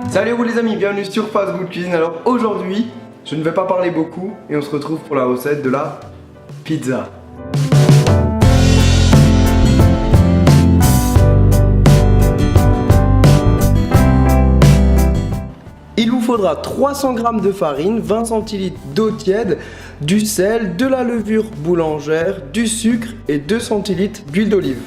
Salut à vous les amis, bienvenue sur Fast Good Cuisine. Alors aujourd'hui, je ne vais pas parler beaucoup et on se retrouve pour la recette de la pizza. Il vous faudra 300 g de farine, 20 centilitres d'eau tiède, du sel, de la levure boulangère, du sucre et 2 centilitres d'huile d'olive.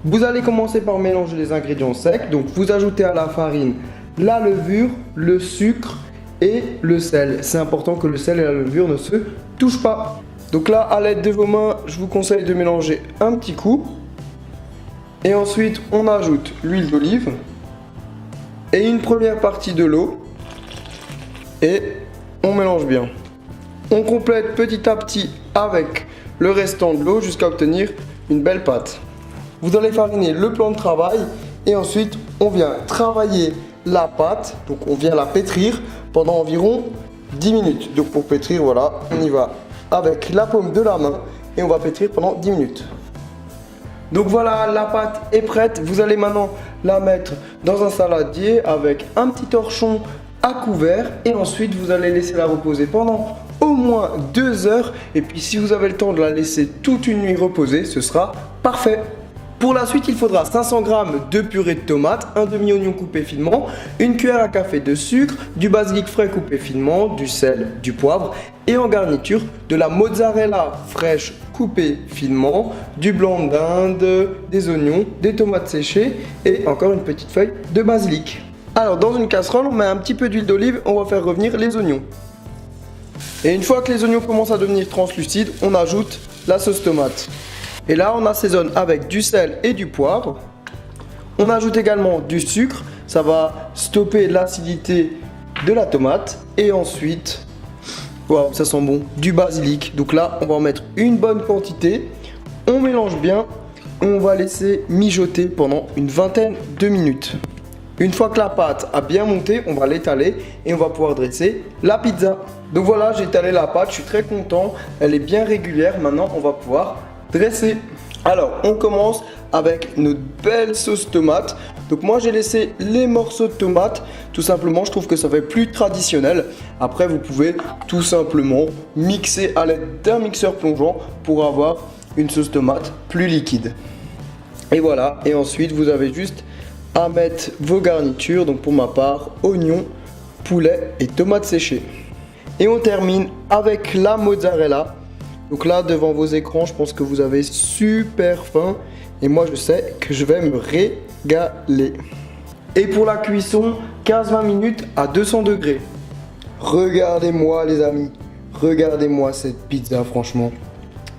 Vous allez commencer par mélanger les ingrédients secs, donc vous ajoutez à la farine la levure, le sucre et le sel. C'est important que le sel et la levure ne se touchent pas. Donc là, à l'aide de vos mains, je vous conseille de mélanger un petit coup. Et ensuite, on ajoute l'huile d'olive et une première partie de l'eau. Et on mélange bien. On complète petit à petit avec le restant de l'eau jusqu'à obtenir une belle pâte. Vous allez fariner le plan de travail et ensuite on vient travailler la pâte. Donc on vient la pétrir pendant environ 10 minutes. Donc pour pétrir, voilà, on y va avec la paume de la main et on va pétrir pendant 10 minutes. Donc voilà, la pâte est prête. Vous allez maintenant la mettre dans un saladier avec un petit torchon à couvert et ensuite vous allez laisser la reposer pendant au moins 2 heures. Et puis si vous avez le temps de la laisser toute une nuit reposer, ce sera parfait. Pour la suite, il faudra 500 g de purée de tomates, un demi-oignon coupé finement, une cuillère à café de sucre, du basilic frais coupé finement, du sel, du poivre et en garniture de la mozzarella fraîche coupée finement, du blanc d'Inde, des oignons, des tomates séchées et encore une petite feuille de basilic. Alors dans une casserole, on met un petit peu d'huile d'olive, on va faire revenir les oignons. Et une fois que les oignons commencent à devenir translucides, on ajoute la sauce tomate. Et là, on assaisonne avec du sel et du poivre. On ajoute également du sucre, ça va stopper l'acidité de la tomate. Et ensuite, wow, ça sent bon, du basilic. Donc là, on va en mettre une bonne quantité. On mélange bien, on va laisser mijoter pendant une vingtaine de minutes. Une fois que la pâte a bien monté, on va l'étaler et on va pouvoir dresser la pizza. Donc voilà, j'ai étalé la pâte, je suis très content, elle est bien régulière. Maintenant, on va pouvoir dresser. Alors, on commence avec notre belle sauce tomate. Donc moi, j'ai laissé les morceaux de tomate. Tout simplement, je trouve que ça fait plus traditionnel. Après, vous pouvez tout simplement mixer à l'aide d'un mixeur plongeant pour avoir une sauce tomate plus liquide. Et voilà, et ensuite, vous avez juste à mettre vos garnitures, donc pour ma part, oignons, poulet et tomates séchées. Et on termine avec la mozzarella. Donc là, devant vos écrans, je pense que vous avez super faim. Et moi, je sais que je vais me régaler. Et pour la cuisson, 15-20 minutes à 200 degrés. Regardez-moi les amis, regardez-moi cette pizza, franchement.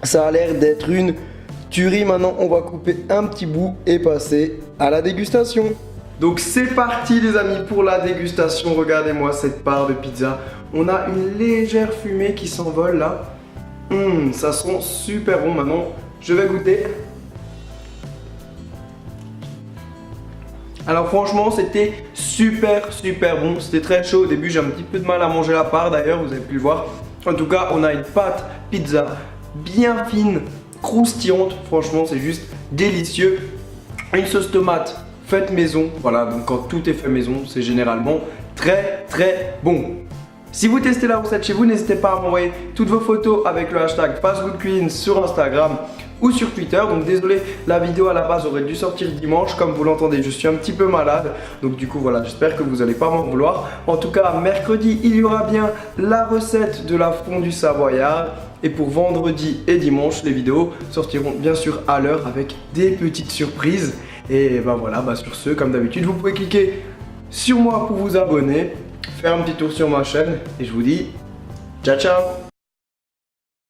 Ça a l'air d'être une tuerie. Maintenant, on va couper un petit bout et passer à la dégustation. Donc c'est parti les amis pour la dégustation. Regardez-moi cette part de pizza. On a une légère fumée qui s'envole là. Ça sent super bon. Maintenant, je vais goûter. Alors franchement, c'était super bon. C'était très chaud au début. J'ai un petit peu de mal à manger la part d'ailleurs, vous avez pu le voir. En tout cas, on a une pâte pizza bien fine, croustillante. Franchement, c'est juste délicieux. Une sauce tomate faite maison. Voilà, donc quand tout est fait maison, c'est généralement très bon. Si vous testez la recette chez vous, n'hésitez pas à m'envoyer toutes vos photos avec le hashtag FastGoodCuisine sur Instagram ou sur Twitter. Donc désolé, la vidéo à la base aurait dû sortir dimanche. Comme vous l'entendez, je suis un petit peu malade. Donc du coup voilà, j'espère que vous n'allez pas m'en vouloir. En tout cas, mercredi, il y aura bien la recette de la fondue savoyarde. Et pour vendredi et dimanche, les vidéos sortiront bien sûr à l'heure avec des petites surprises. Et ben voilà, sur ce, comme d'habitude, vous pouvez cliquer sur moi pour vous abonner, faire un petit tour sur ma chaîne et je vous dis ciao ciao.